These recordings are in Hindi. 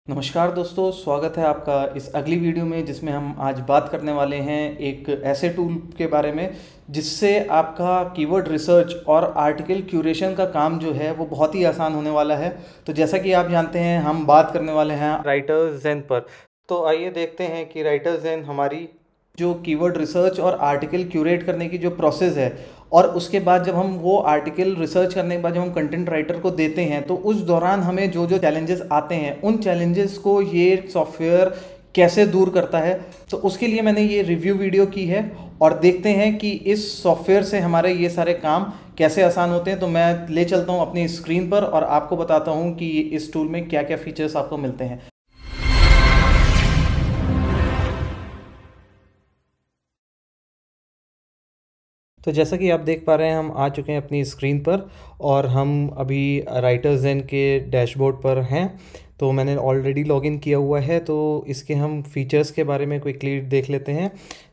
नमस्कार दोस्तों, स्वागत है आपका इस अगली वीडियो में जिसमें हम आज बात करने वाले हैं एक ऐसे टूल के बारे में जिससे आपका कीवर्ड रिसर्च और आर्टिकल क्यूरेशन का काम जो है वो बहुत ही आसान होने वाला है। तो जैसा कि आप जानते हैं हम बात करने वाले हैं राइटर्स ज़ेन पर। तो आइए देखते हैं कि राइटर्स ज़ेन हमारी जो कीवर्ड रिसर्च और आर्टिकल क्यूरेट करने की जो प्रोसेस है, और उसके बाद जब हम वो आर्टिकल रिसर्च करने के बाद जब हम कंटेंट राइटर को देते हैं तो उस दौरान हमें जो जो चैलेंजेस आते हैं उन चैलेंजेस को ये सॉफ्टवेयर कैसे दूर करता है। तो उसके लिए मैंने ये रिव्यू वीडियो की है और देखते हैं कि इस सॉफ्टवेयर से हमारे ये सारे काम कैसे आसान होते हैं। तो मैं ले चलता हूँ अपनी स्क्रीन पर और आपको बताता हूँ कि इस टूल में क्या क्या फीचर्स आपको मिलते हैं। तो जैसा कि आप देख पा रहे हैं हम आ चुके हैं अपनी स्क्रीन पर और हम अभी राइटर्स ज़ेन के डैशबोर्ड पर हैं। तो मैंने ऑलरेडी लॉगिन किया हुआ है, तो इसके हम फीचर्स के बारे में क्विकली देख लेते हैं।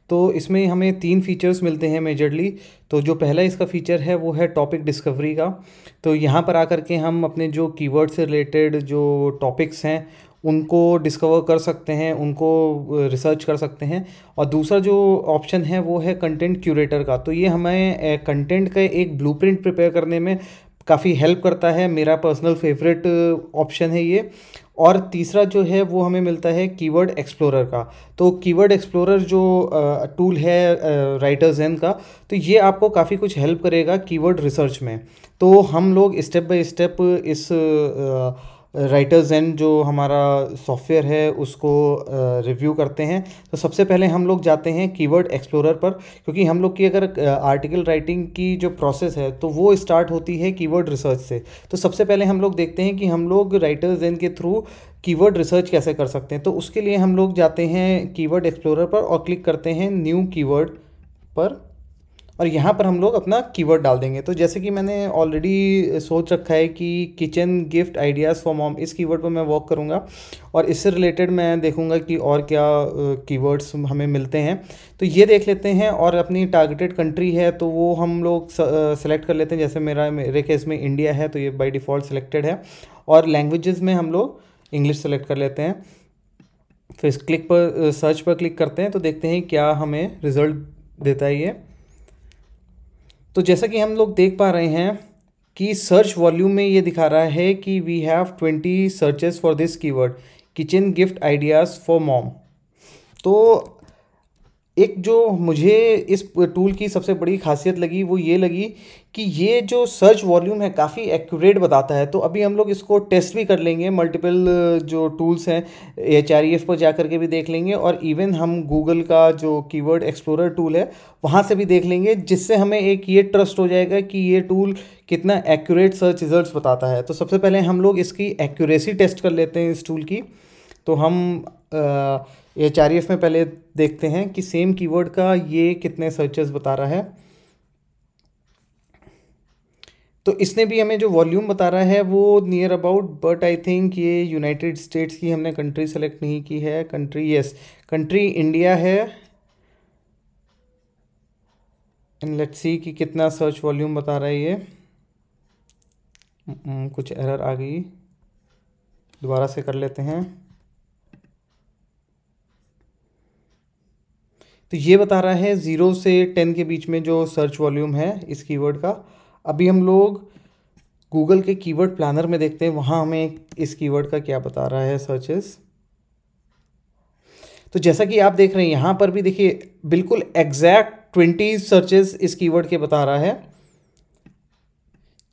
तो इसमें हमें 3 फीचर्स मिलते हैं मेजरली। तो जो पहला इसका फीचर है वो है टॉपिक डिस्कवरी का। तो यहाँ पर आकर के हम अपने जो कीवर्ड से रिलेटेड जो टॉपिक्स हैं उनको डिस्कवर कर सकते हैं, उनको रिसर्च कर सकते हैं। और दूसरा जो ऑप्शन है वो है कंटेंट क्यूरेटर का। तो ये हमें कंटेंट का एक ब्लूप्रिंट प्रिपेयर करने में काफ़ी हेल्प करता है। मेरा पर्सनल फेवरेट ऑप्शन है ये। और तीसरा जो है वो हमें मिलता है कीवर्ड एक्सप्लोरर का। तो कीवर्ड एक्सप्लोरर जो टूल है राइटर्स ज़ेन का, तो ये आपको काफ़ी कुछ हेल्प करेगा कीवर्ड रिसर्च में। तो हम लोग स्टेप बाय स्टेप इस राइटर्स ज़ेन जो हमारा सॉफ्टवेयर है उसको रिव्यू करते हैं। तो सबसे पहले हम लोग जाते हैं कीवर्ड एक्सप्लोरर पर, क्योंकि हम लोग की अगर आर्टिकल राइटिंग की जो प्रोसेस है तो वो स्टार्ट होती है कीवर्ड रिसर्च से। तो सबसे पहले हम लोग देखते हैं कि हम लोग राइटर्स ज़ेन के थ्रू कीवर्ड रिसर्च कैसे कर सकते हैं। तो उसके लिए हम लोग जाते हैं कीवर्ड एक्सप्लोरर पर और क्लिक करते हैं न्यू कीवर्ड पर, और यहाँ पर हम लोग अपना कीवर्ड डाल देंगे। तो जैसे कि मैंने ऑलरेडी सोच रखा है कि kitchen gift ideas for mom, इस कीवर्ड पर मैं वर्क करूँगा और इससे रिलेटेड मैं देखूँगा कि और क्या कीवर्ड्स हमें मिलते हैं। तो ये देख लेते हैं। और अपनी टारगेटेड कंट्री है तो वो हम लोग सेलेक्ट कर लेते हैं। जैसे मेरे केस में इंडिया है तो ये बाय डिफ़ॉल्ट सेलेक्टेड है। और लैंग्वेजेस में हम लोग इंग्लिश सेलेक्ट कर लेते हैं। फिर क्लिक पर सर्च पर क्लिक करते हैं तो देखते हैं क्या हमें रिज़ल्ट देता है ये। तो जैसा कि हम लोग देख पा रहे हैं कि सर्च वॉल्यूम में ये दिखा रहा है कि we have 20 searches for this keyword kitchen gift ideas for mom. तो एक जो मुझे इस टूल की सबसे बड़ी खासियत लगी वो ये लगी कि ये जो सर्च वॉल्यूम है काफ़ी एक्यूरेट बताता है। तो अभी हम लोग इसको टेस्ट भी कर लेंगे, मल्टीपल जो टूल्स हैं HREF पर जा कर के भी देख लेंगे, और इवन हम गूगल का जो कीवर्ड एक्सप्लोरर टूल है वहाँ से भी देख लेंगे, जिससे हमें एक ये ट्रस्ट हो जाएगा कि ये टूल कितना एक्यूरेट सर्च रिजल्ट्स बताता है। तो सबसे पहले हम लोग इसकी एक्यूरेसी टेस्ट कर लेते हैं इस टूल की। तो हम HREF में पहले देखते हैं कि सेम कीवर्ड का ये कितने सर्चेस बता रहा है। तो इसने भी हमें जो वॉल्यूम बता रहा है वो near about, but I think ये यूनाइटेड स्टेट्स की हमने कंट्री सेलेक्ट नहीं की है। कंट्री, यस, कंट्री इंडिया है। एंड लेट्स सी कि कितना सर्च वॉल्यूम बता रहा है ये। कुछ एरर आ गई, दोबारा से कर लेते हैं। तो ये बता रहा है 0 से 10 के बीच में जो सर्च वॉल्यूम है इस कीवर्ड का। अभी हम लोग गूगल के कीवर्ड प्लानर में देखते हैं वहाँ हमें इस कीवर्ड का क्या बता रहा है सर्चेस। तो जैसा कि आप देख रहे हैं यहाँ पर भी देखिए बिल्कुल एग्जैक्ट 20 सर्चेस इस कीवर्ड के बता रहा है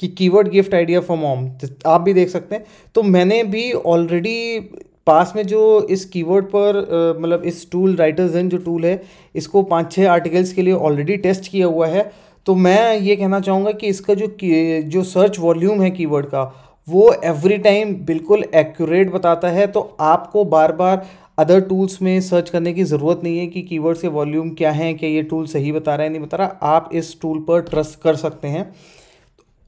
कि keyword gift idea for mom. आप भी देख सकते हैं। तो मैंने भी ऑलरेडी पास में जो इस कीवर्ड पर मतलब इस टूल राइटर्स ज़ेन जो टूल है इसको 5-6 आर्टिकल्स के लिए ऑलरेडी टेस्ट किया हुआ है। तो मैं ये कहना चाहूँगा कि इसका जो सर्च वॉल्यूम है कीवर्ड का वो एवरी टाइम बिल्कुल एक्यूरेट बताता है। तो आपको बार बार अदर टूल्स में सर्च करने की ज़रूरत नहीं है कि कीवर्ड्स के वॉल्यूम क्या हैं, क्या ये टूल सही बता रहा है नहीं बता रहा। आप इस टूल पर ट्रस्ट कर सकते हैं।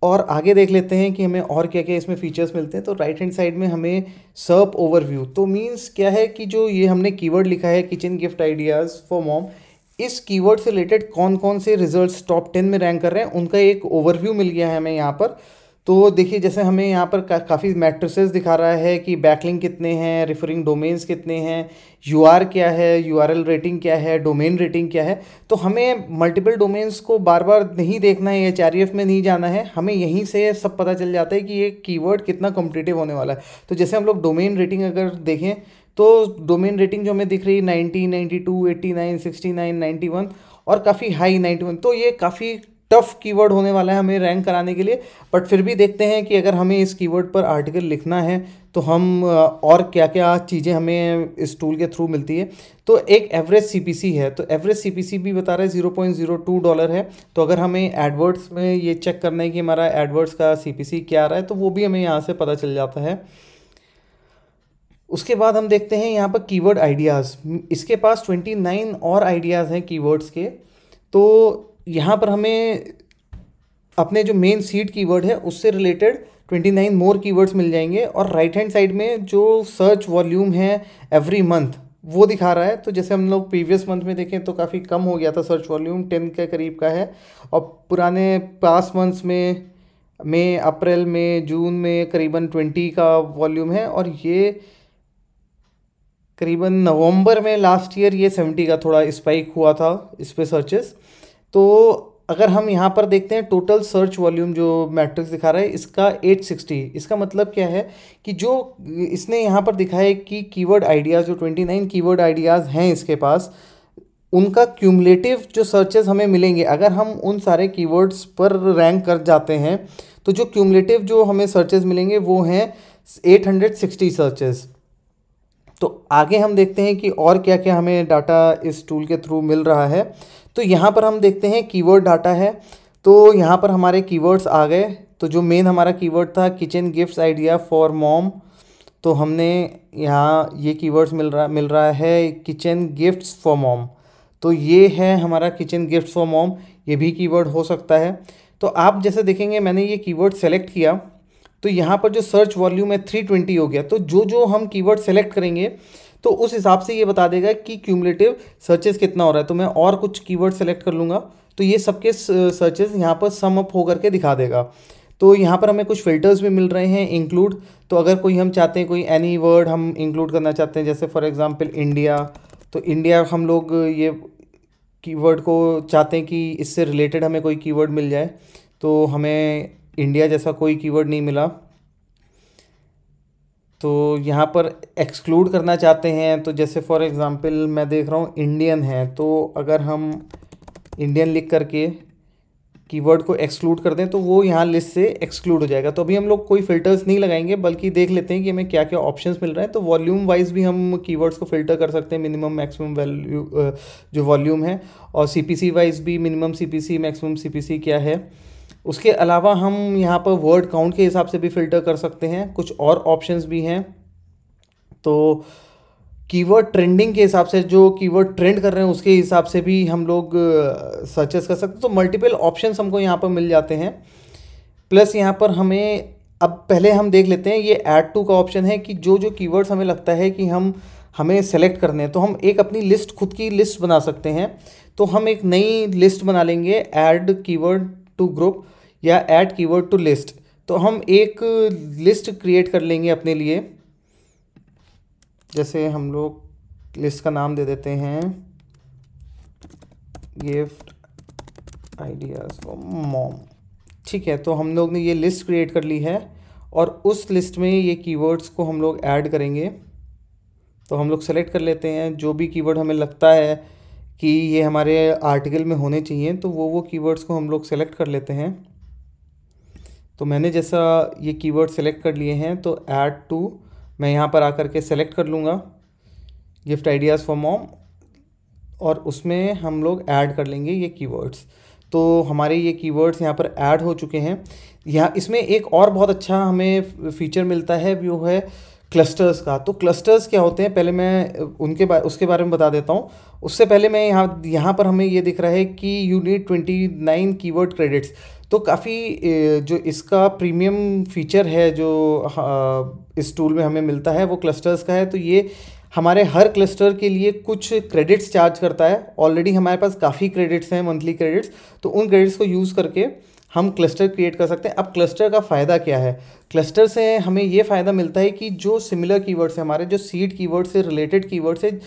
और आगे देख लेते हैं कि हमें और क्या क्या इसमें फीचर्स मिलते हैं। तो राइट हैंड साइड में हमें सर्प ओवरव्यू, तो मींस क्या है कि जो ये हमने कीवर्ड लिखा है kitchen gift ideas for mom, इस कीवर्ड से रिलेटेड कौन कौन से रिजल्ट्स टॉप 10 में रैंक कर रहे हैं उनका एक ओवरव्यू मिल गया है हमें यहाँ पर। तो देखिए जैसे हमें यहाँ पर काफ़ी मैट्रिसेस दिखा रहा है कि बैकलिंक कितने हैं, रेफरिंग डोमेन्स कितने हैं, यूआर क्या है, यूआरएल रेटिंग क्या है, डोमेन रेटिंग क्या है। तो हमें मल्टीपल डोमेन्स को बार बार नहीं देखना है, एचआरईएफ में नहीं जाना है, हमें यहीं से सब पता चल जाता है कि ये कीवर्ड कितना कॉम्पिटिटिव होने वाला है। तो जैसे हम लोग डोमेन रेटिंग अगर देखें तो डोमेन रेटिंग जो हमें दिख रही है 90, 92, 89, 69, 91 और काफ़ी हाई 91, तो ये काफ़ी टफ कीवर्ड होने वाला है हमें रैंक कराने के लिए। बट फिर भी देखते हैं कि अगर हमें इस कीवर्ड पर आर्टिकल लिखना है तो हम और क्या क्या चीज़ें हमें इस टूल के थ्रू मिलती है। तो एक एवरेज सीपीसी है, तो एवरेज सीपीसी भी बता रहा है $0.02 है। तो अगर हमें एडवर्ड्स में ये चेक करना है कि हमारा एडवर्ड्स का सीपीसी क्या आ रहा है तो वो भी हमें यहाँ से पता चल जाता है। उसके बाद हम देखते हैं यहाँ पर कीवर्ड आइडियाज़, इसके पास 29 और आइडियाज़ हैं कीवर्ड्स के। तो यहाँ पर हमें अपने जो मेन सीड कीवर्ड है उससे रिलेटेड 29 मोर कीवर्ड्स मिल जाएंगे। और राइट हैंड साइड में जो सर्च वॉल्यूम है एवरी मंथ वो दिखा रहा है। तो जैसे हम लोग प्रीवियस मंथ में देखें तो काफ़ी कम हो गया था, सर्च वॉल्यूम 10 के करीब का है। और पुराने पास मंथ्स में मई, अप्रैल में, जून में करीबन 20 का वॉल्यूम है। और ये करीबन नवंबर में लास्ट ईयर ये 70 का थोड़ा स्पाइक हुआ था इस पे सर्चेस। तो अगर हम यहाँ पर देखते हैं टोटल सर्च वॉल्यूम जो मैट्रिक्स दिखा रहा है इसका 860, इसका मतलब क्या है कि जो इसने यहाँ पर दिखाया है कि कीवर्ड आइडियाज़ जो 29 कीवर्ड आइडियाज़ हैं इसके पास, उनका क्यूमुलेटिव जो सर्चेस हमें मिलेंगे अगर हम उन सारे कीवर्ड्स पर रैंक कर जाते हैं तो जो क्यूमुलेटिव जो हमें सर्चेस मिलेंगे वो हैं 860 सर्चेस। तो आगे हम देखते हैं कि और क्या क्या हमें डाटा इस टूल के थ्रू मिल रहा है। तो यहाँ पर हम देखते हैं कीवर्ड डाटा है। तो यहाँ पर हमारे कीवर्ड्स आ गए। तो जो मेन हमारा कीवर्ड था kitchen gifts idea for mom, तो हमने यहाँ ये कीवर्ड्स मिल रहा है किचन गिफ्ट्स फॉर मॉम। तो ये है हमारा किचन गिफ्ट्स फॉर मॉम, ये भी कीवर्ड हो सकता है। तो आप जैसे देखेंगे मैंने ये कीवर्ड सेलेक्ट किया तो यहाँ पर जो सर्च वॉल्यूम है 320 हो गया। तो जो जो हम कीवर्ड सेलेक्ट करेंगे तो उस हिसाब से ये बता देगा कि क्यूमुलेटिव सर्चेस कितना हो रहा है। तो मैं और कुछ कीवर्ड सेलेक्ट कर लूँगा तो ये सबके सर्चेस यहाँ पर सम अप होकर के दिखा देगा। तो यहाँ पर हमें कुछ फ़िल्टर्स भी मिल रहे हैं इंक्लूड। तो अगर कोई हम चाहते हैं कोई एनी वर्ड हम इंक्लूड करना चाहते हैं जैसे फॉर एग्जांपल इंडिया, तो इंडिया हम लोग ये कीवर्ड को चाहते हैं कि इससे रिलेटेड हमें कोई कीवर्ड मिल जाए। तो हमें इंडिया जैसा कोई कीवर्ड नहीं मिला। तो यहाँ पर एक्सक्लूड करना चाहते हैं तो जैसे फॉर एग्ज़ाम्पल मैं देख रहा हूँ इंडियन है, तो अगर हम इंडियन लिख करके कीवर्ड को एक्सक्लूड कर दें तो वो यहाँ लिस्ट से एक्सक्लूड हो जाएगा। तो अभी हम लोग कोई फ़िल्टर्स नहीं लगाएंगे बल्कि देख लेते हैं कि हमें क्या क्या ऑप्शंस मिल रहे हैं। तो वॉल्यूम वाइज भी हम कीवर्ड्स को फ़िल्टर कर सकते हैं, मिनिमम मैक्सिमम वैल्यू जो वॉल्यूम है, और सीपीसी वाइज भी मिनिमम सीपीसी मैक्सिमम सीपीसी क्या है। उसके अलावा हम यहाँ पर वर्ड काउंट के हिसाब से भी फ़िल्टर कर सकते हैं, कुछ और ऑप्शंस भी हैं। तो कीवर्ड ट्रेंडिंग के हिसाब से जो कीवर्ड ट्रेंड कर रहे हैं उसके हिसाब से भी हम लोग सर्चेस कर सकते हैं। तो मल्टीपल ऑप्शंस हमको यहाँ पर मिल जाते हैं। प्लस यहाँ पर हमें अब पहले हम देख लेते हैं ये ऐड टू का ऑप्शन है कि जो जो कीवर्ड्स हमें लगता है कि हमें सेलेक्ट करने हैं तो हम एक अपनी लिस्ट खुद की लिस्ट बना सकते हैं। तो हम एक नई लिस्ट बना लेंगे ऐड कीवर्ड टू ग्रुप या ऐड कीवर्ड टू लिस्ट। तो हम एक लिस्ट क्रिएट कर लेंगे अपने लिए, जैसे हम लोग लिस्ट का नाम दे देते हैं गिफ्ट आइडियाज़ फॉर मॉम। ठीक है, तो हम लोग ने ये लिस्ट क्रिएट कर ली है और उस लिस्ट में ये कीवर्ड्स को हम लोग ऐड करेंगे। तो हम लोग सेलेक्ट कर लेते हैं जो भी कीवर्ड हमें लगता है कि ये हमारे आर्टिकल में होने चाहिए, तो वो कीवर्ड्स को हम लोग सेलेक्ट कर लेते हैं। तो मैंने जैसा ये कीवर्ड सेलेक्ट कर लिए हैं तो ऐड टू मैं यहाँ पर आकर के सेलेक्ट कर लूँगा गिफ्ट आइडियाज़ फॉर मॉम और उसमें हम लोग ऐड कर लेंगे ये कीवर्ड्स। तो हमारे ये कीवर्ड्स यहाँ पर ऐड हो चुके हैं। यहाँ इसमें एक और बहुत अच्छा हमें फीचर मिलता है वो है क्लस्टर्स का। तो क्लस्टर्स क्या होते हैं पहले मैं उसके बारे में बता देता हूँ। उससे पहले मैं यहाँ पर हमें ये दिख रहा है कि यू नीड 29 कीवर्ड क्रेडिट्स। तो काफ़ी जो इसका प्रीमियम फीचर है जो इस टूल में हमें मिलता है वो क्लस्टर्स का है। तो ये हमारे हर क्लस्टर के लिए कुछ क्रेडिट्स चार्ज करता है। ऑलरेडी हमारे पास काफ़ी क्रेडिट्स हैं, मंथली क्रेडिट्स, तो उन क्रेडिट्स को यूज़ करके हम क्लस्टर क्रिएट कर सकते हैं। अब क्लस्टर का फ़ायदा क्या है? क्लस्टर से हमें ये फ़ायदा मिलता है कि जो सिमिलर कीवर्ड्स हैं, हमारे जो सीड कीवर्ड से रिलेटेड कीवर्ड्स है,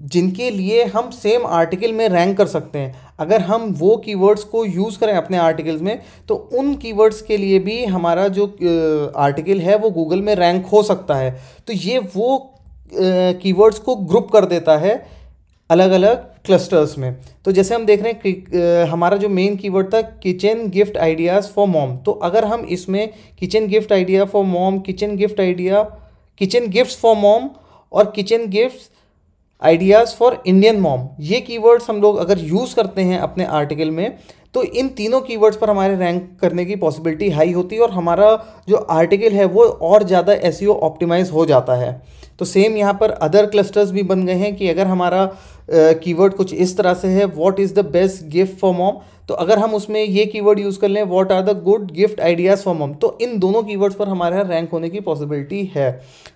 जिनके लिए हम सेम आर्टिकल में रैंक कर सकते हैं, अगर हम वो कीवर्ड्स को यूज़ करें अपने आर्टिकल्स में, तो उन कीवर्ड्स के लिए भी हमारा जो आर्टिकल है वो गूगल में रैंक हो सकता है। तो ये वो कीवर्ड्स को ग्रुप कर देता है अलग अलग क्लस्टर्स में। तो जैसे हम देख रहे हैं कि हमारा जो मेन कीवर्ड था kitchen gift ideas for mom, तो अगर हम इसमें kitchen gift idea for mom, kitchen gift idea, kitchen gifts for mom और kitchen gifts ideas for Indian mom, ये कीवर्ड्स हम लोग अगर यूज़ करते हैं अपने आर्टिकल में, तो इन तीनों कीवर्ड्स पर हमारे रैंक करने की पॉसिबिलिटी हाई होती है और हमारा जो आर्टिकल है वो और ज़्यादा एसईओ ऑप्टिमाइज हो जाता है। तो सेम यहाँ पर अदर क्लस्टर्स भी बन गए हैं कि अगर हमारा कीवर्ड कुछ इस तरह से है, what is the best gift for mom, तो अगर हम उसमें ये कीवर्ड यूज़ कर लें, what are the good gift ideas for mom, तो इन दोनों कीवर्ड्स पर हमारे यहाँ रैंक होने की पॉसिबिलिटी है।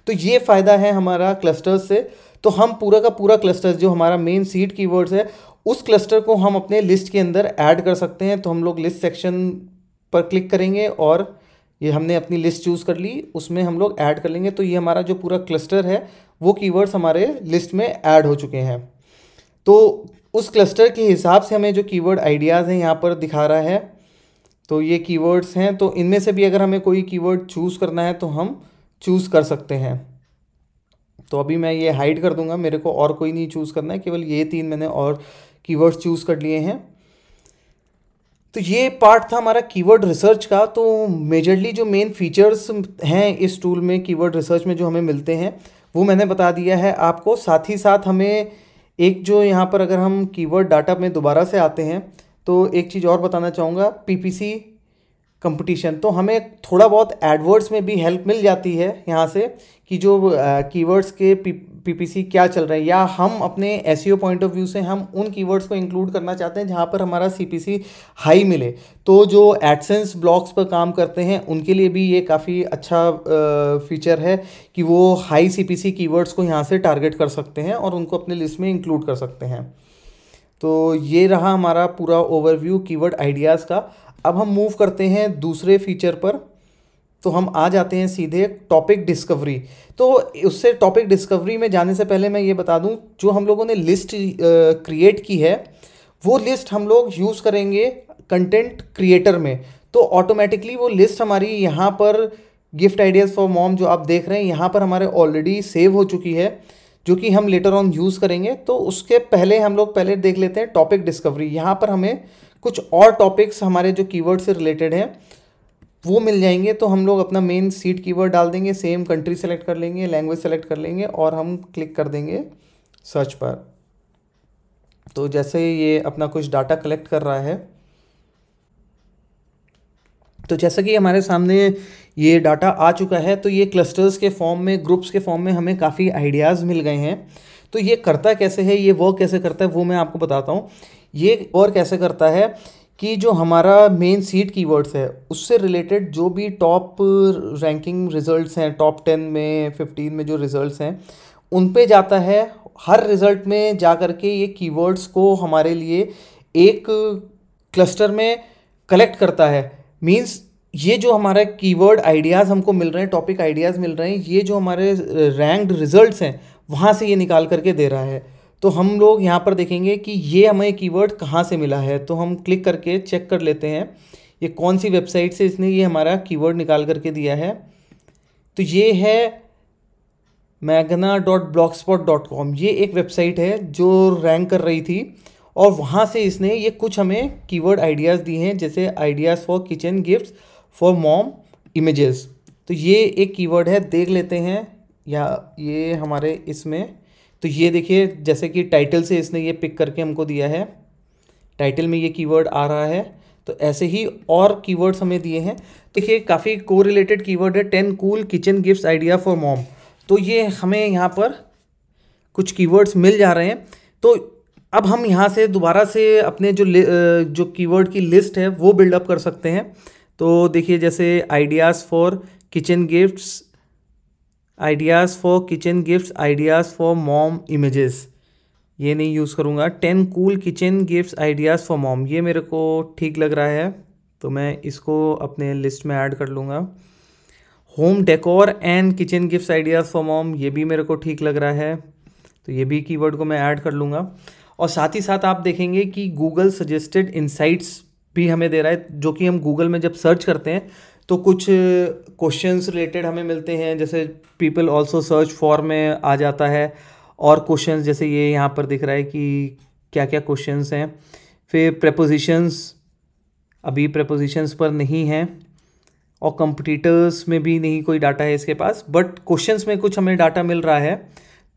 तो ये फ़ायदा है हमारा क्लस्टर्स से। तो हम पूरा का पूरा क्लस्टर जो हमारा मेन सीड कीवर्ड्स है, उस क्लस्टर को हम अपने लिस्ट के अंदर ऐड कर सकते हैं। तो हम लोग लिस्ट सेक्शन पर क्लिक करेंगे और ये हमने अपनी लिस्ट चूज़ कर ली, उसमें हम लोग ऐड कर लेंगे। तो ये हमारा जो पूरा क्लस्टर है वो कीवर्ड्स हमारे लिस्ट में ऐड हो चुके हैं। तो उस क्लस्टर के हिसाब से हमें जो कीवर्ड आइडियाज़ हैं यहाँ पर दिखा रहा है। तो ये कीवर्ड्स हैं, तो इनमें से भी अगर हमें कोई कीवर्ड चूज़ करना है तो हम चूज़ कर सकते हैं। तो अभी मैं ये हाइड कर दूंगा, मेरे को और कोई नहीं चूज़ करना है, केवल ये 3 मैंने और कीवर्ड्स चूज़ कर लिए हैं। तो ये पार्ट था हमारा कीवर्ड रिसर्च का। तो मेजरली जो मेन फीचर्स हैं इस टूल में, कीवर्ड रिसर्च में जो हमें मिलते हैं, वो मैंने बता दिया है आपको। साथ ही साथ हमें एक जो यहाँ पर अगर हम कीवर्ड डाटा में दोबारा से आते हैं, तो एक चीज़ और बताना चाहूँगा, पीपीसी कंपटीशन। तो हमें थोड़ा बहुत एडवर्ड्स में भी हेल्प मिल जाती है यहाँ से कि जो कीवर्ड्स के पीपीसी क्या चल रहे हैं, या हम अपने एसईओ पॉइंट ऑफ व्यू से हम उन कीवर्ड्स को इंक्लूड करना चाहते हैं जहाँ पर हमारा सीपीसी हाई मिले। तो जो एडसेंस ब्लॉग्स पर काम करते हैं उनके लिए भी ये काफ़ी अच्छा फीचर है कि वो हाई सीपीसी कीवर्ड्स को यहाँ से टारगेट कर सकते हैं और उनको अपने लिस्ट में इंक्लूड कर सकते हैं। तो ये रहा हमारा पूरा ओवरव्यू कीवर्ड आइडियाज़ का। अब हम मूव करते हैं दूसरे फीचर पर। तो हम आ जाते हैं सीधे टॉपिक डिस्कवरी। तो उससे टॉपिक डिस्कवरी में जाने से पहले मैं ये बता दूं, जो हम लोगों ने लिस्ट क्रिएट की है वो लिस्ट हम लोग यूज़ करेंगे कंटेंट क्रिएटर में। तो ऑटोमेटिकली वो लिस्ट हमारी यहाँ पर गिफ्ट आइडियाज़ फॉर मॉम जो आप देख रहे हैं यहाँ पर हमारे ऑलरेडी सेव हो चुकी है, जो कि हम लेटर ऑन यूज़ करेंगे। तो उसके पहले हम लोग पहले देख लेते हैं टॉपिक डिस्कवरी। यहाँ पर हमें कुछ और टॉपिक्स हमारे जो कीवर्ड से रिलेटेड हैं वो मिल जाएंगे। तो हम लोग अपना मेन सीड कीवर्ड डाल देंगे, सेम कंट्री सेलेक्ट कर लेंगे, लैंग्वेज सेलेक्ट कर लेंगे और हम क्लिक कर देंगे सर्च पर। तो जैसे ये अपना कुछ डाटा कलेक्ट कर रहा है, तो जैसा कि हमारे सामने ये डाटा आ चुका है, तो ये क्लस्टर्स के फॉर्म में, ग्रुप्स के फॉर्म में हमें काफ़ी आइडियाज़ मिल गए हैं। तो ये करता कैसे है, ये वर्क कैसे करता है, वो मैं आपको बताता हूँ। ये वर्क कैसे करता है कि जो हमारा मेन सीड कीवर्ड्स है उससे रिलेटेड जो भी टॉप रैंकिंग रिजल्ट्स हैं, टॉप 10 में 15 में जो रिजल्ट्स हैं, उन पे जाता है। हर रिज़ल्ट में जा कर के ये कीवर्ड्स को हमारे लिए एक क्लस्टर में कलेक्ट करता है। मींस ये जो हमारा कीवर्ड आइडियाज़ हमको मिल रहे हैं, टॉपिक आइडियाज़ मिल रहे हैं, ये जो हमारे रैंक्ड रिजल्ट्स हैं वहाँ से ये निकाल करके दे रहा है। तो हम लोग यहाँ पर देखेंगे कि ये हमें कीवर्ड कहाँ से मिला है। तो हम क्लिक करके चेक कर लेते हैं ये कौन सी वेबसाइट से इसने ये हमारा कीवर्ड निकाल करके दिया है। तो ये है magna.blogspot.com। ये एक वेबसाइट है जो रैंक कर रही थी और वहाँ से इसने ये कुछ हमें कीवर्ड आइडियाज़ दिए हैं, जैसे ideas for kitchen gifts for mom images. तो ये एक कीवर्ड है, देख लेते हैं या ये हमारे इसमें। तो ये देखिए जैसे कि टाइटल से इसने ये पिक करके हमको दिया है, टाइटल में ये कीवर्ड आ रहा है। तो ऐसे ही और कीवर्ड्स हमें दिए हैं। देखिए काफ़ी कोरिलेटेड कीवर्ड है, 10 cool kitchen gifts idea for mom. तो ये हमें यहाँ पर कुछ कीवर्ड्स मिल जा रहे हैं। तो अब हम यहाँ से दोबारा से अपने जो कीवर्ड की लिस्ट है वो बिल्डअप कर सकते हैं। तो देखिए जैसे ideas for kitchen gifts, ideas for kitchen gifts, ideas for mom images, ये नहीं यूज़ करूँगा। 10 cool kitchen gifts ideas for mom, ये मेरे को ठीक लग रहा है। तो मैं इसको अपने लिस्ट में ऐड कर लूँगा। Home decor and kitchen gifts ideas for mom, ये भी मेरे को ठीक लग रहा है, तो ये भी कीवर्ड को मैं ऐड कर लूँगा। और साथ ही साथ आप देखेंगे कि गूगल सजेस्टेड इनसाइट्स भी हमें दे रहा है, जो कि हम गूगल में जब सर्च करते हैं तो कुछ क्वेश्चंस रिलेटेड हमें मिलते हैं, जैसे पीपल आल्सो सर्च फॉर में आ जाता है, और क्वेश्चंस जैसे ये यहाँ पर दिख रहा है कि क्या क्या क्वेश्चंस हैं। फिर प्रेपोजिशंस, अभी प्रेपोजिशंस पर नहीं है, और कंपटीटर्स में भी नहीं कोई डाटा है इसके पास, बट क्वेश्चंस में कुछ हमें डाटा मिल रहा है।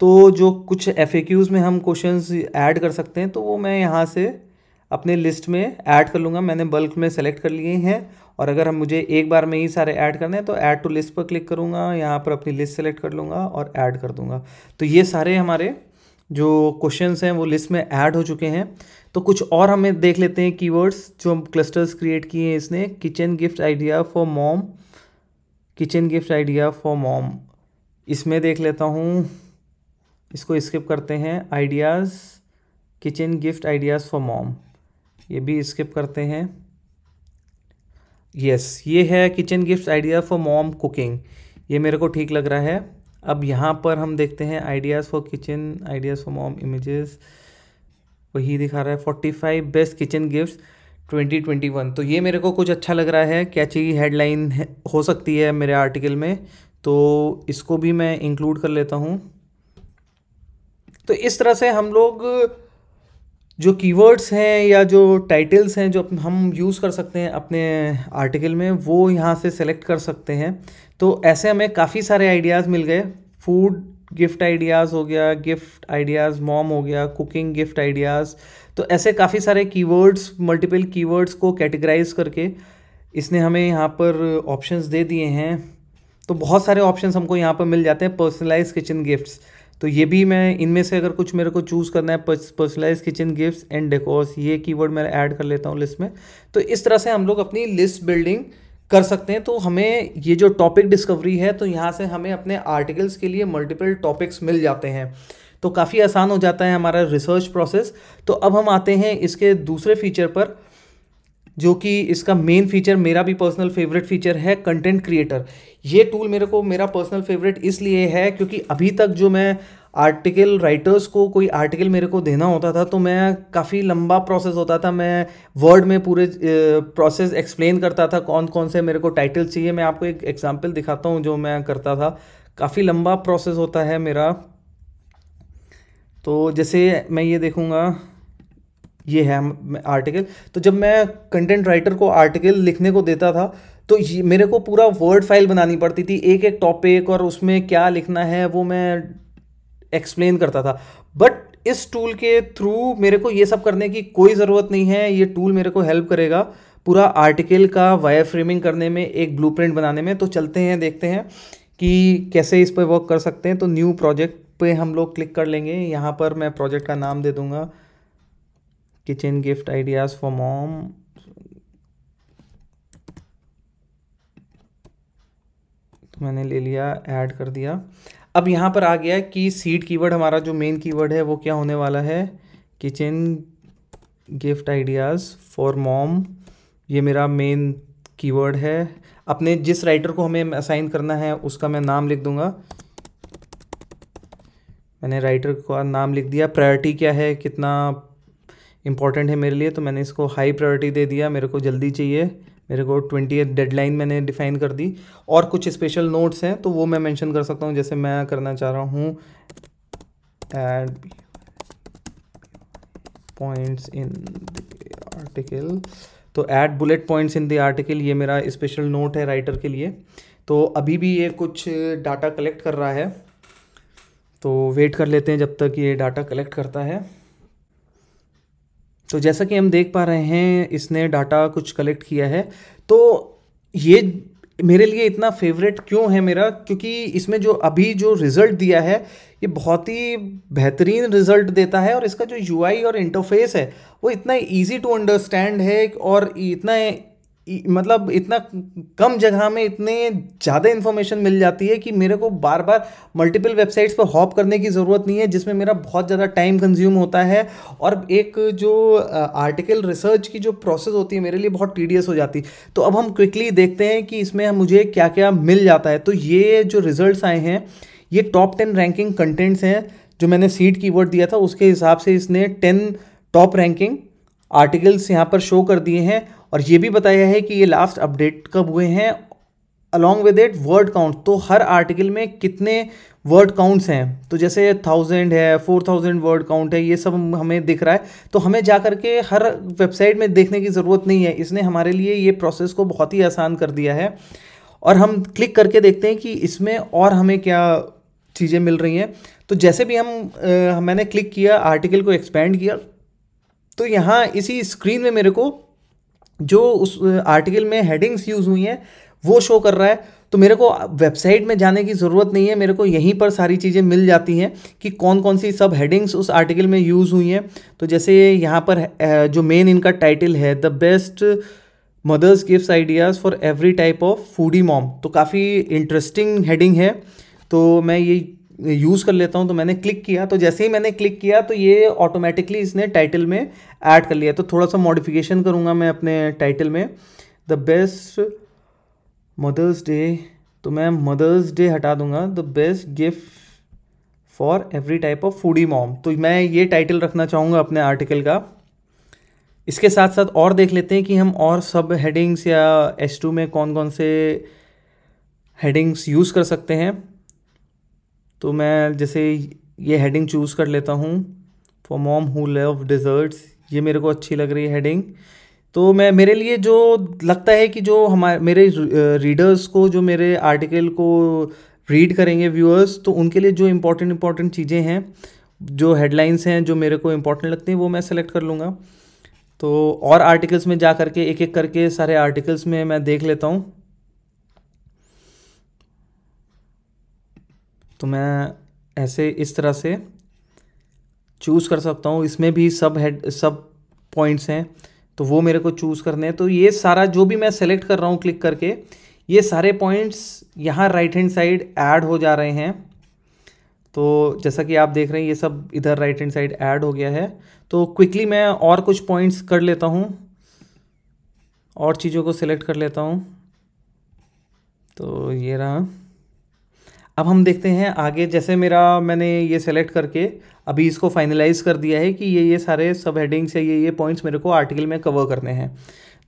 तो जो कुछ FAQs में हम क्वेश्चंस ऐड कर सकते हैं, तो वो मैं यहाँ से अपने लिस्ट में ऐड कर लूँगा। मैंने बल्क में सेलेक्ट कर लिए हैं, और अगर हम मुझे एक बार में ही सारे ऐड करने हैं तो ऐड टू लिस्ट पर क्लिक करूँगा, यहाँ पर अपनी लिस्ट सेलेक्ट कर लूँगा और ऐड कर दूँगा। तो ये सारे हमारे जो क्वेश्चंस हैं वो लिस्ट में ऐड हो चुके हैं। तो कुछ और हमें देख लेते हैं कीवर्ड्स जो हम क्लस्टर्स क्रिएट किए हैं इसने। Kitchen gift idea for mom, kitchen gift idea for mom, इसमें देख लेता हूँ, इसको स्किप करते हैं। Ideas, kitchen gift ideas for mom, ये भी स्किप करते हैं। यस, ये है kitchen gift idea for mom cooking, ये मेरे को ठीक लग रहा है। अब यहाँ पर हम देखते हैं ideas for kitchen, ideas for mom images, वही दिखा रहा है 45 बेस्ट किचन गिफ्ट्स 2021। तो ये मेरे को कुछ अच्छा लग रहा है, कैची हेडलाइन हो सकती है मेरे आर्टिकल में, तो इसको भी मैं इंक्लूड कर लेता हूँ। तो इस तरह से हम लोग जो कीवर्ड्स हैं या जो टाइटल्स हैं जो हम यूज़ कर सकते हैं अपने आर्टिकल में, वो यहाँ से सेलेक्ट कर सकते हैं। तो ऐसे हमें काफ़ी सारे आइडियाज़ मिल गए। फूड गिफ्ट आइडियाज़ हो गया, गिफ्ट आइडियाज़ मॉम हो गया, कुकिंग गिफ्ट आइडियाज़, तो ऐसे काफ़ी सारे कीवर्ड्स, मल्टीपल कीवर्ड्स को कैटेगराइज करके इसने हमें यहाँ पर ऑप्शंस दे दिए हैं। तो बहुत सारे ऑप्शंस हमको यहाँ पर मिल जाते हैं। पर्सनलाइज किचन गिफ्ट्स, तो ये भी मैं इनमें से अगर कुछ मेरे को चूज़ करना है, personalise kitchen gifts and decors, ये कीवर्ड मैं ऐड कर लेता हूँ लिस्ट में। तो इस तरह से हम लोग अपनी लिस्ट बिल्डिंग कर सकते हैं। तो हमें ये जो टॉपिक डिस्कवरी है, तो यहाँ से हमें अपने आर्टिकल्स के लिए मल्टीपल टॉपिक्स मिल जाते हैं, तो काफ़ी आसान हो जाता है हमारा रिसर्च प्रोसेस। तो अब हम आते हैं इसके दूसरे फीचर पर, जो कि इसका मेन फीचर, मेरा भी पर्सनल फेवरेट फीचर है, कंटेंट क्रिएटर। ये टूल मेरे को मेरा पर्सनल फेवरेट इसलिए है क्योंकि अभी तक जो मैं आर्टिकल राइटर्स को कोई आर्टिकल मेरे को देना होता था, तो मैं काफ़ी लंबा प्रोसेस होता था, मैं वर्ड में पूरे प्रोसेस एक्सप्लेन करता था, कौन कौन से मेरे को टाइटल चाहिए। मैं आपको एक एग्जांपल दिखाता हूँ जो मैं करता था, काफ़ी लंबा प्रोसेस होता है मेरा। तो जैसे मैं ये देखूँगा, ये है आर्टिकल। तो जब मैं कंटेंट राइटर को आर्टिकल लिखने को देता था, तो ये मेरे को पूरा वर्ड फाइल बनानी पड़ती थी, एक एक टॉपिक और उसमें क्या लिखना है वो मैं एक्सप्लेन करता था। बट इस टूल के थ्रू मेरे को ये सब करने की कोई ज़रूरत नहीं है। ये टूल मेरे को हेल्प करेगा पूरा आर्टिकल का वायर फ्रेमिंग करने में, एक ब्लूप्रिंट बनाने में। तो चलते हैं, देखते हैं कि कैसे इस पर वर्क कर सकते हैं। तो न्यू प्रोजेक्ट पे हम लोग क्लिक कर लेंगे। यहाँ पर मैं प्रोजेक्ट का नाम दे दूँगा kitchen gift ideas for mom. तो मैंने ले लिया, ऐड कर दिया। अब यहाँ पर आ गया कि सीड कीवर्ड, हमारा जो मेन कीवर्ड है वो क्या होने वाला है, kitchen gift ideas for mom. ये मेरा मेन कीवर्ड है। अपने जिस राइटर को हमें असाइन करना है उसका मैं नाम लिख दूंगा। मैंने राइटर का नाम लिख दिया। प्रायोरिटी क्या है, कितना इम्पॉर्टेंट है मेरे लिए, तो मैंने इसको हाई प्रायोरिटी दे दिया। मेरे को जल्दी चाहिए, मेरे को 20th डेडलाइन मैंने डिफाइन कर दी। और कुछ स्पेशल नोट्स हैं तो वो मैं मेंशन कर सकता हूँ, जैसे मैं करना चाह रहा हूँ add points in the article. तो add bullet points in the article, ये मेरा स्पेशल नोट है राइटर के लिए। तो अभी भी ये कुछ डाटा कलेक्ट कर रहा है, तो वेट कर लेते हैं जब तक ये डाटा कलेक्ट करता है। तो जैसा कि हम देख पा रहे हैं, इसने डाटा कुछ कलेक्ट किया है। तो ये मेरे लिए इतना फेवरेट क्यों है मेरा, क्योंकि इसमें जो अभी जो रिज़ल्ट दिया है ये बहुत ही बेहतरीन रिज़ल्ट देता है। और इसका जो यूआई और इंटरफेस है वो इतना इजी टू अंडरस्टैंड है और इतना मतलब इतना कम जगह में इतने ज़्यादा इन्फॉर्मेशन मिल जाती है कि मेरे को बार बार मल्टीपल वेबसाइट्स पर हॉप करने की ज़रूरत नहीं है, जिसमें मेरा बहुत ज़्यादा टाइम कंज्यूम होता है। और एक जो आर्टिकल रिसर्च की जो प्रोसेस होती है मेरे लिए बहुत टीडियस हो जाती है। तो अब हम क्विकली देखते हैं कि इसमें मुझे क्या क्या मिल जाता है। तो ये जो रिजल्ट्स आए हैं ये टॉप 10 रैंकिंग कंटेंट्स हैं। जो मैंने सीड कीवर्ड दिया था उसके हिसाब से इसने 10 टॉप रैंकिंग आर्टिकल्स यहाँ पर शो कर दिए हैं। और ये भी बताया है कि ये लास्ट अपडेट कब हुए हैं, along with it word count. तो हर आर्टिकल में कितने वर्ड काउंट्स हैं, तो जैसे 1000 है, 4000 वर्ड काउंट है, ये सब हमें दिख रहा है। तो हमें जा करके हर वेबसाइट में देखने की ज़रूरत नहीं है। इसने हमारे लिए ये प्रोसेस को बहुत ही आसान कर दिया है। और हम क्लिक करके देखते हैं कि इसमें और हमें क्या चीज़ें मिल रही हैं। तो जैसे भी मैंने क्लिक किया, आर्टिकल को एक्सपेंड किया, तो यहाँ इसी स्क्रीन में मेरे को जो उस आर्टिकल में हेडिंग्स यूज़ हुई हैं वो शो कर रहा है। तो मेरे को वेबसाइट में जाने की ज़रूरत नहीं है, मेरे को यहीं पर सारी चीज़ें मिल जाती हैं कि कौन कौन सी सब हेडिंग्स उस आर्टिकल में यूज़ हुई हैं। तो जैसे यहाँ पर जो मेन इनका टाइटल है, the best mother's gifts ideas for every type of foodie mom, तो काफ़ी इंटरेस्टिंग हेडिंग है। तो मैं ये यूज़ कर लेता हूँ। तो मैंने क्लिक किया, तो जैसे ही मैंने क्लिक किया तो ये ऑटोमेटिकली इसने टाइटल में ऐड कर लिया। तो थोड़ा सा मॉडिफिकेशन करूँगा मैं अपने टाइटल में, द बेस्ट मदर्स डे, तो मैं मदर्स डे हटा दूंगा, the best gift for every type of foodie mom. तो मैं ये टाइटल रखना चाहूँगा अपने आर्टिकल का। इसके साथ साथ और देख लेते हैं कि हम और सब हेडिंग्स या H2 में कौन कौन से हेडिंग्स यूज़ कर सकते हैं। तो मैं जैसे ये हेडिंग चूज़ कर लेता हूँ, for mom who love desserts, ये मेरे को अच्छी लग रही है हेडिंग। तो मैं मेरे लिए जो लगता है कि जो मेरे रीडर्स को, जो मेरे आर्टिकल को रीड करेंगे व्यूअर्स, तो उनके लिए जो इम्पोर्टेंट चीज़ें हैं, जो हेडलाइंस हैं जो मेरे को इम्पोर्टेंट लगती हैं, वो मैं सेलेक्ट कर लूँगा। तो और आर्टिकल्स में जा करके एक एक करके सारे आर्टिकल्स में मैं देख लेता हूँ। तो मैं ऐसे इस तरह से चूज़ कर सकता हूँ। इसमें भी सब पॉइंट्स हैं, तो वो मेरे को चूज़ करने हैं। तो ये सारा जो भी मैं सेलेक्ट कर रहा हूँ क्लिक करके, ये सारे पॉइंट्स यहाँ राइट हैंड साइड ऐड हो जा रहे हैं। तो जैसा कि आप देख रहे हैं ये सब इधर राइट हैंड साइड ऐड हो गया है। तो क्विकली मैं और कुछ पॉइंट्स कर लेता हूँ, और चीज़ों को सिलेक्ट कर लेता हूँ। तो ये रहा। अब हम देखते हैं आगे। जैसे मैंने ये सेलेक्ट करके अभी इसको फाइनलाइज कर दिया है कि ये सारे सब हेडिंग्स या ये पॉइंट्स मेरे को आर्टिकल में कवर करने हैं।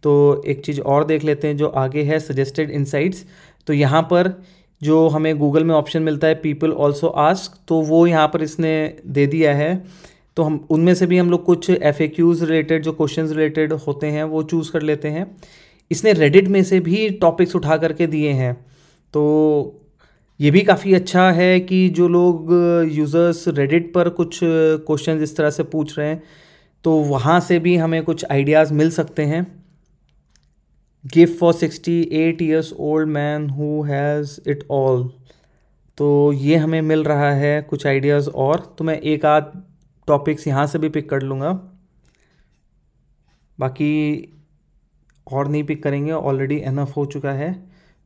तो एक चीज़ और देख लेते हैं जो आगे है, सजेस्टेड इनसाइट्स। तो यहाँ पर जो हमें गूगल में ऑप्शन मिलता है, पीपल ऑल्सो आस्क, तो वो यहाँ पर इसने दे दिया है। तो हम उनमें से भी हम लोग कुछ FAQs रिलेटेड, जो क्वेश्चंस रिलेटेड होते हैं, वो चूज़ कर लेते हैं। इसने रेडिट में से भी टॉपिक्स उठा करके दिए हैं। तो ये भी काफ़ी अच्छा है कि जो लोग यूज़र्स रेडिट पर कुछ क्वेश्चंस इस तरह से पूछ रहे हैं, तो वहाँ से भी हमें कुछ आइडियाज़ मिल सकते हैं। Gift for 68 years old man who has it all, तो ये हमें मिल रहा है कुछ आइडियाज़ और। तो मैं एक आध टॉपिक्स यहाँ से भी पिक कर लूँगा, बाकी और नहीं पिक करेंगे, ऑलरेडी एनफ हो चुका है।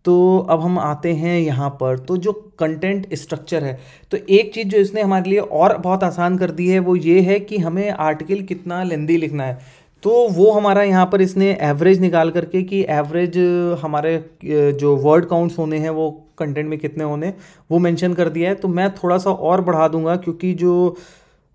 तो अब हम आते हैं यहाँ पर, तो जो कंटेंट स्ट्रक्चर है, तो एक चीज़ जो इसने हमारे लिए और बहुत आसान कर दी है वो ये है कि हमें आर्टिकल कितना लेंदी लिखना है। तो वो हमारा यहाँ पर इसने एवरेज निकाल करके कि एवरेज हमारे जो वर्ड काउंट्स होने हैं वो कंटेंट में कितने होने, वो मेंशन कर दिया है। तो मैं थोड़ा सा और बढ़ा दूंगा, क्योंकि जो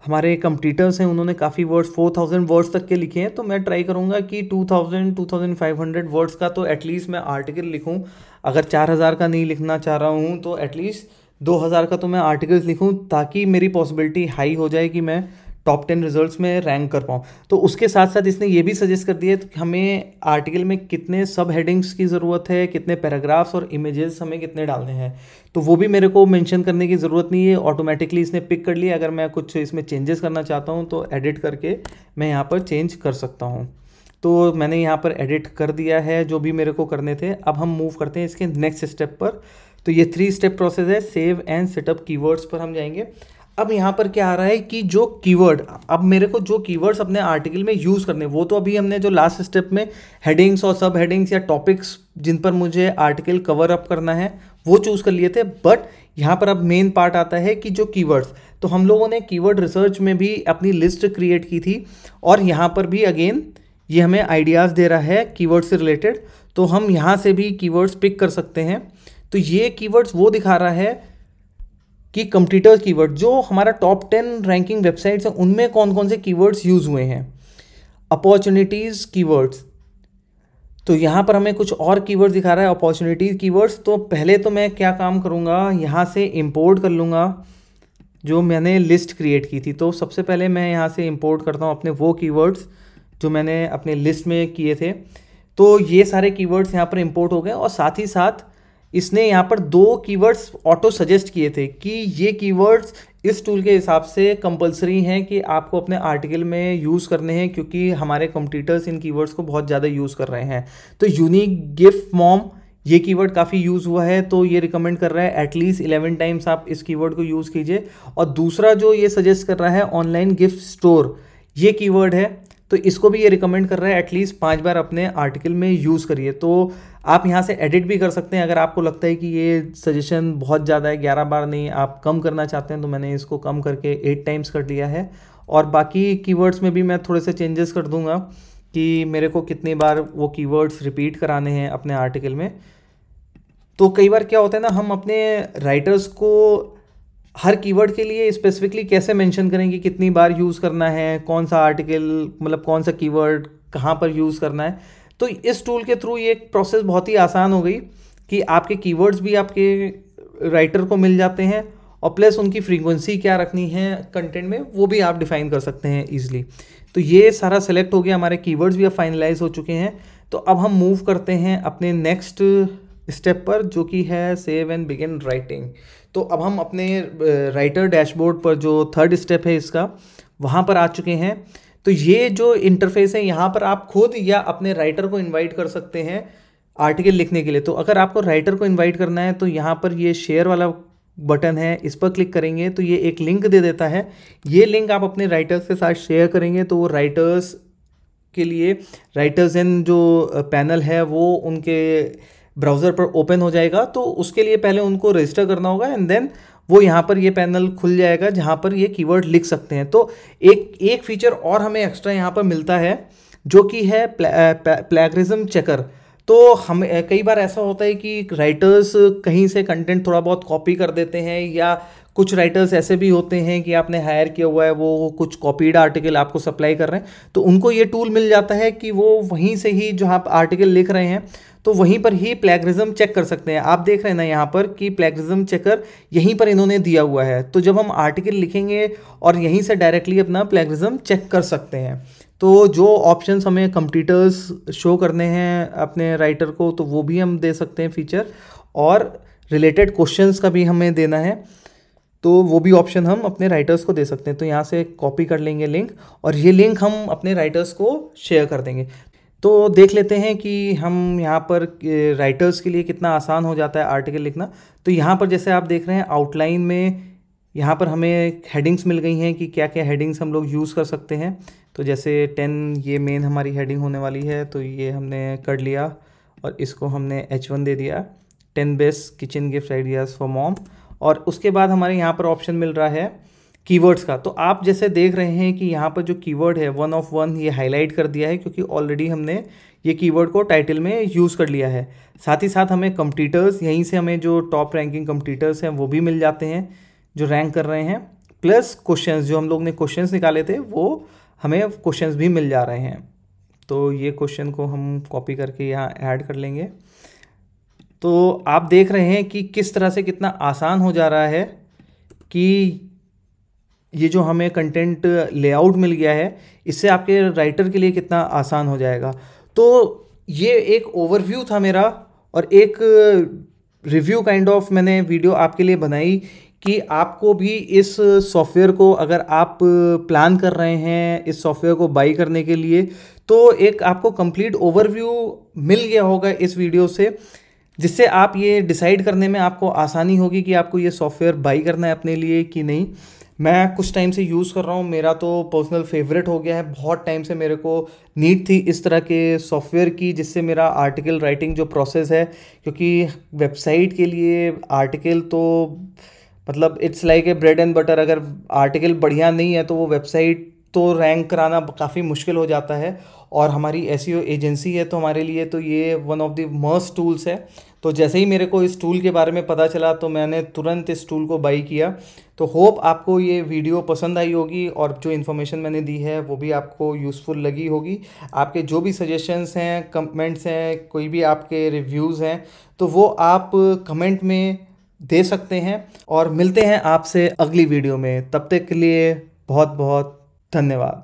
हमारे कंपटीटर्स हैं उन्होंने काफ़ी वर्ड्स 4000 वर्ड्स तक के लिखे हैं। तो मैं ट्राई करूँगा कि 2500 वर्ड्स का तो एटलीस्ट मैं आर्टिकल लिखूँ। अगर 4000 का नहीं लिखना चाह रहा हूँ तो एटलीस्ट 2000 का तो मैं आर्टिकल्स लिखूँ, ताकि मेरी पॉसिबिलिटी हाई हो जाए कि मैं टॉप 10 रिजल्ट्स में रैंक कर पाऊँ। तो उसके साथ साथ इसने ये भी सजेस्ट कर दिया कि हमें आर्टिकल में कितने सब हेडिंग्स की ज़रूरत है, कितने पैराग्राफ्स और इमेजेस हमें कितने डालने हैं। तो वो भी मेरे को मेंशन करने की ज़रूरत नहीं है, ऑटोमेटिकली इसने पिक कर लिया। अगर मैं कुछ इसमें चेंजेस करना चाहता हूँ तो एडिट करके मैं यहाँ पर चेंज कर सकता हूँ। तो मैंने यहाँ पर एडिट कर दिया है जो भी मेरे को करने थे। अब हम मूव करते हैं इसके नेक्स्ट स्टेप पर। तो ये 3 स्टेप प्रोसेस है। सेव एंड सेटअप कीवर्ड्स पर हम जाएंगे। अब यहाँ पर क्या आ रहा है कि जो कीवर्ड, अब मेरे को जो कीवर्ड्स अपने आर्टिकल में यूज़ करने, वो तो अभी हमने जो लास्ट स्टेप में हेडिंग्स और सब हेडिंग्स या टॉपिक्स जिन पर मुझे आर्टिकल कवर अप करना है वो चूज़ कर लिए थे। बट यहाँ पर अब मेन पार्ट आता है कि जो कीवर्ड्स, तो हम लोगों ने कीवर्ड रिसर्च में भी अपनी लिस्ट क्रिएट की थी और यहाँ पर भी अगेन ये हमें आइडियाज़ दे रहा है कीवर्ड से रिलेटेड, तो हम यहाँ से भी कीवर्ड्स पिक कर सकते हैं। तो ये कीवर्ड्स वो दिखा रहा है कि कंप्यूटर कीवर्ड जो हमारा टॉप 10 रैंकिंग वेबसाइट्स हैं उनमें कौन कौन से कीवर्ड्स यूज़ हुए हैं। अपॉर्चुनिटीज़ कीवर्ड्स, तो यहाँ पर हमें कुछ और कीवर्ड्स दिखा रहा है अपॉर्चुनिटीज़ कीवर्ड्स। तो पहले तो मैं क्या काम करूँगा, यहाँ से इंपोर्ट कर लूँगा जो मैंने लिस्ट क्रिएट की थी। तो सबसे पहले मैं यहाँ से इंपोर्ट करता हूँ अपने वो कीवर्ड्स जो मैंने अपने लिस्ट में किए थे। तो ये सारे कीवर्ड्स यहाँ पर इंपोर्ट हो गए और साथ ही साथ इसने यहाँ पर 2 कीवर्ड्स ऑटो सजेस्ट किए थे कि ये कीवर्ड्स इस टूल के हिसाब से कंपलसरी हैं कि आपको अपने आर्टिकल में यूज़ करने हैं, क्योंकि हमारे कंपटीटर्स इन कीवर्ड्स को बहुत ज़्यादा यूज़ कर रहे हैं। तो यूनिक गिफ्ट मॉम, ये कीवर्ड काफ़ी यूज़ हुआ है, तो ये रिकमेंड कर रहा है एटलीस्ट 11 टाइम्स आप इस कीवर्ड को यूज़ कीजिए। और दूसरा जो ये सजेस्ट कर रहा है ऑनलाइन गिफ्ट स्टोर, ये कीवर्ड है, तो इसको भी ये रिकमेंड कर रहा है एटलीस्ट 5 बार अपने आर्टिकल में यूज़ करिए। तो आप यहाँ से एडिट भी कर सकते हैं अगर आपको लगता है कि ये सजेशन बहुत ज़्यादा है, 11 बार नहीं, आप कम करना चाहते हैं, तो मैंने इसको कम करके 8 टाइम्स कर दिया है। और बाकी कीवर्ड्स में भी मैं थोड़े से चेंजेस कर दूंगा कि मेरे को कितनी बार वो कीवर्ड्स रिपीट कराने हैं अपने आर्टिकल में। तो कई बार क्या होता है ना, हम अपने राइटर्स को हर कीवर्ड के लिए स्पेसिफिकली कैसे मेंशन करेंगे, कितनी बार यूज़ करना है, कौन सा आर्टिकल, मतलब कौन सा कीवर्ड कहाँ पर यूज़ करना है। तो इस टूल के थ्रू ये प्रोसेस बहुत ही आसान हो गई कि आपके कीवर्ड्स भी आपके राइटर को मिल जाते हैं और प्लस उनकी फ्रीक्वेंसी क्या रखनी है कंटेंट में वो भी आप डिफाइन कर सकते हैं ईजिली। तो ये सारा सेलेक्ट हो गया, हमारे कीवर्ड्स भी अब फाइनलाइज हो चुके हैं। तो अब हम मूव करते हैं अपने नेक्स्ट स्टेप पर, जो कि है सेव एंड बिगिन राइटिंग। तो अब हम अपने राइटर डैशबोर्ड पर जो थर्ड स्टेप है इसका, वहाँ पर आ चुके हैं। तो ये जो इंटरफेस है यहाँ पर आप खुद या अपने राइटर को इनवाइट कर सकते हैं आर्टिकल लिखने के लिए। तो अगर आपको राइटर को इनवाइट करना है तो यहाँ पर ये शेयर वाला बटन है, इस पर क्लिक करेंगे तो ये एक लिंक दे देता है। ये लिंक आप अपने राइटर्स के साथ शेयर करेंगे तो वो राइटर्स के लिए राइटर्स इन जो पैनल है वो उनके ब्राउज़र पर ओपन हो जाएगा। तो उसके लिए पहले उनको रजिस्टर करना होगा एंड देन वो यहाँ पर ये पैनल खुल जाएगा जहाँ पर ये कीवर्ड लिख सकते हैं। तो एक फीचर और हमें एक्स्ट्रा यहाँ पर मिलता है जो कि है प्लैगरिज्म चेकर। तो हम कई बार ऐसा होता है कि राइटर्स कहीं से कंटेंट थोड़ा बहुत कॉपी कर देते हैं, या कुछ राइटर्स ऐसे भी होते हैं कि आपने हायर किया हुआ है, वो कुछ कॉपीड आर्टिकल आपको सप्लाई कर रहे हैं, तो उनको ये टूल मिल जाता है कि वो वहीं से ही जो आप आर्टिकल लिख रहे हैं तो वहीं पर ही प्लैगरिज्म चेक कर सकते हैं। आप देख रहे हैं ना यहाँ पर कि प्लैगरिज्म चेकर यहीं पर इन्होंने दिया हुआ है। तो जब हम आर्टिकल लिखेंगे और यहीं से डायरेक्टली अपना प्लैगरिज्म चेक कर सकते हैं। तो जो ऑप्शंस हमें कंप्यूटर्स शो करने हैं अपने राइटर को, तो वो भी हम दे सकते हैं फीचर, और रिलेटेड क्वेश्चंस का भी हमें देना है तो वो भी ऑप्शन हम अपने राइटर्स को दे सकते हैं। तो यहाँ से कॉपी कर लेंगे लिंक और ये लिंक हम अपने राइटर्स को शेयर कर देंगे। तो देख लेते हैं कि हम यहाँ पर राइटर्स के लिए कितना आसान हो जाता है आर्टिकल लिखना। तो यहाँ पर जैसे आप देख रहे हैं आउटलाइन में यहाँ पर हमें हेडिंग्स मिल गई हैं कि क्या क्या हेडिंग्स हम लोग यूज़ कर सकते हैं। तो जैसे 10 ये मेन हमारी हेडिंग होने वाली है, तो ये हमने कर लिया और इसको हमने H1 दे दिया, 10 best kitchen gift ideas for mom. और उसके बाद हमारे यहाँ पर ऑप्शन मिल रहा है कीवर्ड्स का। तो आप जैसे देख रहे हैं कि यहाँ पर जो कीवर्ड है 1 of 1 ये हाईलाइट कर दिया है, क्योंकि ऑलरेडी हमने ये कीवर्ड को टाइटल में यूज़ कर लिया है। साथ ही साथ हमें कंपटीटर्स, यहीं से हमें जो टॉप रैंकिंग कंपटीटर्स हैं वो भी मिल जाते हैं जो रैंक कर रहे हैं, प्लस क्वेश्चंस जो हम लोग ने क्वेश्चंस निकाले थे वो हमें क्वेश्चंस भी मिल जा रहे हैं। तो ये क्वेश्चन को हम कॉपी करके यहाँ ऐड कर लेंगे। तो आप देख रहे हैं कि किस तरह से कितना आसान हो जा रहा है कि ये जो हमें कंटेंट लेआउट मिल गया है इससे आपके राइटर के लिए कितना आसान हो जाएगा। तो ये एक ओवरव्यू था मेरा और एक रिव्यू काइंड ऑफ मैंने वीडियो आपके लिए बनाई कि आपको भी इस सॉफ्टवेयर को अगर आप प्लान कर रहे हैं इस सॉफ्टवेयर को बाई करने के लिए, तो एक आपको कंप्लीट ओवरव्यू मिल गया होगा इस वीडियो से, जिससे आप ये डिसाइड करने में आपको आसानी होगी कि आपको ये सॉफ्टवेयर बाई करना है अपने लिए कि नहीं। मैं कुछ टाइम से यूज़ कर रहा हूँ, मेरा तो पर्सनल फेवरेट हो गया है। बहुत टाइम से मेरे को नीड थी इस तरह के सॉफ्टवेयर की, जिससे मेरा आर्टिकल राइटिंग जो प्रोसेस है, क्योंकि वेबसाइट के लिए आर्टिकल तो मतलब it's like a bread and butter. अगर आर्टिकल बढ़िया नहीं है तो वो वेबसाइट तो रैंक कराना काफ़ी मुश्किल हो जाता है। और हमारी एसईओ एजेंसी है तो हमारे लिए तो ये one of the must tools है। तो जैसे ही मेरे को इस टूल के बारे में पता चला तो मैंने तुरंत इस टूल को बाई किया। तो होप आपको ये वीडियो पसंद आई होगी और जो इन्फॉर्मेशन मैंने दी है वो भी आपको यूज़फुल लगी होगी। आपके जो भी सजेशंस हैं, कमेंट्स हैं, कोई भी आपके रिव्यूज़ हैं, तो वो आप कमेंट में दे सकते हैं। और मिलते हैं आपसे अगली वीडियो में, तब तक के लिए बहुत बहुत धन्यवाद।